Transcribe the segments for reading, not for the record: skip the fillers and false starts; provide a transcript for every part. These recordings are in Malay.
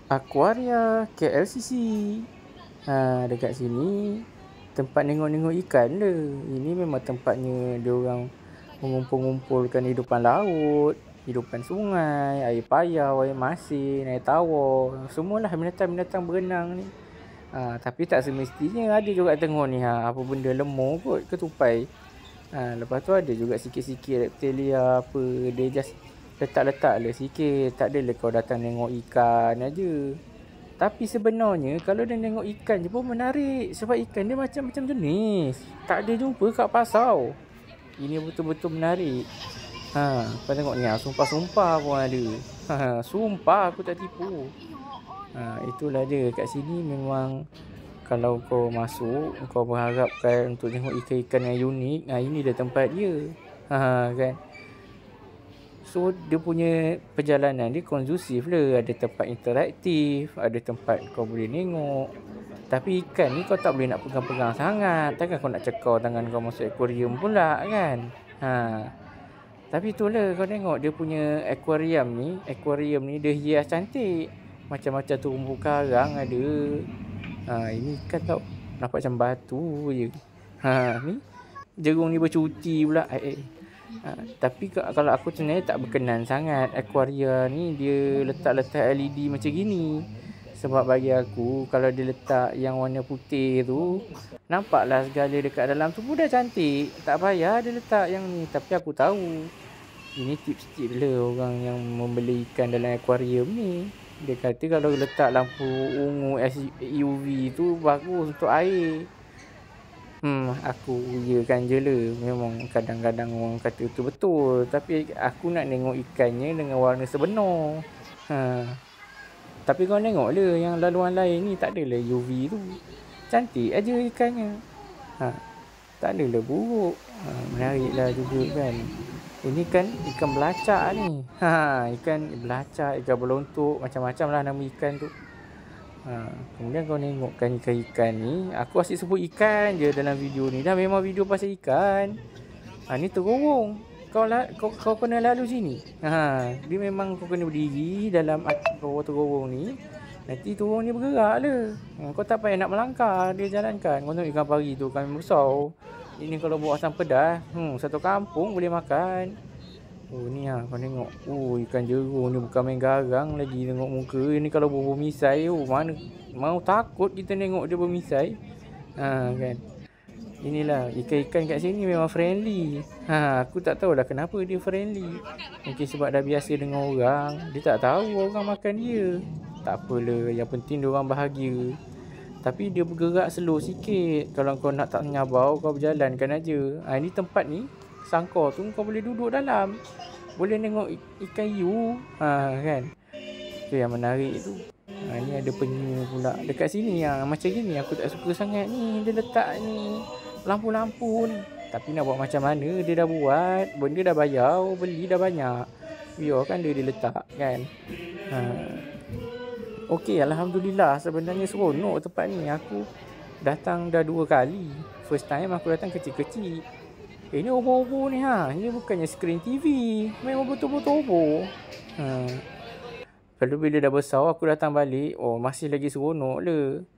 Aquaria KLCC. Dekat sini tempat nengok-nengok ikan le. Ini memang tempatnya dia orang mengumpul-ngumpulkan hidupan laut, hidupan sungai, air payau, air masin, air tawar. Semualah binatang-binatang berenang ni. Tapi tak semestinya ada juga tengok ni apa benda lemur kot, ketupai. Lepas tu ada juga sikit-sikit reptilia apa, dia just letak-letak le sikit. Tak adalah kau datang tengok ikan aja. Tapi sebenarnya kalau dia tengok ikan je pun menarik. Sebab ikan dia macam-macam jenis. Tak ada jumpa kat pasar. Ini betul-betul menarik. Kau tengok ni, sumpah-sumpah pun ada. Sumpah aku tak tipu. Itulah dia kat sini memang kalau kau masuk, kau berharapkan untuk tengok ikan-ikan yang unik. Ini dah tempat dia. Kan? So dia punya perjalanan dia kondusif lah. Ada tempat interaktif, ada tempat kau boleh tengok. Tapi ikan ni kau tak boleh nak pegang-pegang sangat. Takkan kau nak cekau tangan kau masuk akuarium pula kan. Tapi itulah kau tengok dia punya akuarium ni dia hias cantik. Macam-macam terumbu karang ada. Ini kan tau nampak macam batu je. Ni jerung ni bercuti pula. Tapi kalau aku sebenarnya tak berkenan sangat akuaria ni dia letak-letak LED macam gini. Sebab bagi aku kalau dia letak yang warna putih tu, nampaklah segala dekat dalam tu pun dah cantik. Tak payah dia letak yang ni. Tapi aku tahu ini tips-tips lah orang yang membeli ikan dalam akuarium ni. Dia kata kalau letak lampu ungu UV tu bagus untuk air. Aku kan je lah. Memang kadang-kadang orang kata tu betul. Tapi aku nak tengok ikannya dengan warna sebenar. Tapi kau tengok lah yang laluan lain ni tak adalah UV tu. Cantik aja ikannya. Tak adalah buruk. Menariklah juga kan. Ini kan ikan belacak ni. Ikan belacak, ikan belontok, macam-macam lah nama ikan tu. Kemudian kau tengokkan ikan-ikan ni. Aku asyik sebut ikan je dalam video ni. Dah memang video pasal ikan. Ni tergorong. Kau kena lalu sini. Dia memang kau kena berdiri dalam bawah tergorong ni. Nanti tergorong ni bergerak lah. Kau tak payah nak melangkah. Dia jalankan. Kau tengok ikan pari tu kan besar. Ini kalau bawa asam pedas, satu kampung boleh makan. Ni kau tengok. Ikan jerung ni bukan main garang lagi tengok muka. Ini kalau bermisai, mana mau takut kita tengok dia bermisai. Kan. Inilah ikan-ikan kat sini memang friendly. Aku tak tahulah kenapa dia friendly. Mungkin sebab dah biasa dengan orang. Dia tak tahu orang makan dia. Tak apalah, yang penting dia orang bahagia. Tapi dia bergerak slow sikit. Kalau kau nak tak nyabau, kau berjalankan aja. Ini tempat ni sangkar tu kau boleh duduk dalam. Boleh tengok ikan hiu. Kan. Itu yang menarik tu. Ni ada penyu pula. Dekat sini macam gini aku tak suka sangat ni. Dia letak ni lampu-lampu ni. Tapi nak buat macam mana dia dah buat. Benda dah bayar, beli dah banyak. Biarkan dia letak kan. Okey, Alhamdulillah sebenarnya seronok tempat ni. Aku datang dah 2 kali. First time aku datang kecil-kecil. Ini obo-obo ni Ini bukannya screen TV. Memang betul-betul obo. Lalu bila dah besar aku datang balik. Masih lagi seronok le.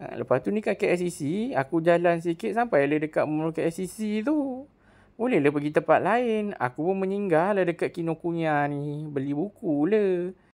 Lepas tu ni kat KLCC. Aku jalan sikit sampai lah dekat mall KLCC tu. Boleh lah pergi tempat lain. Aku pun menyinggah lah dekat Kinokuniya ni. Beli buku le.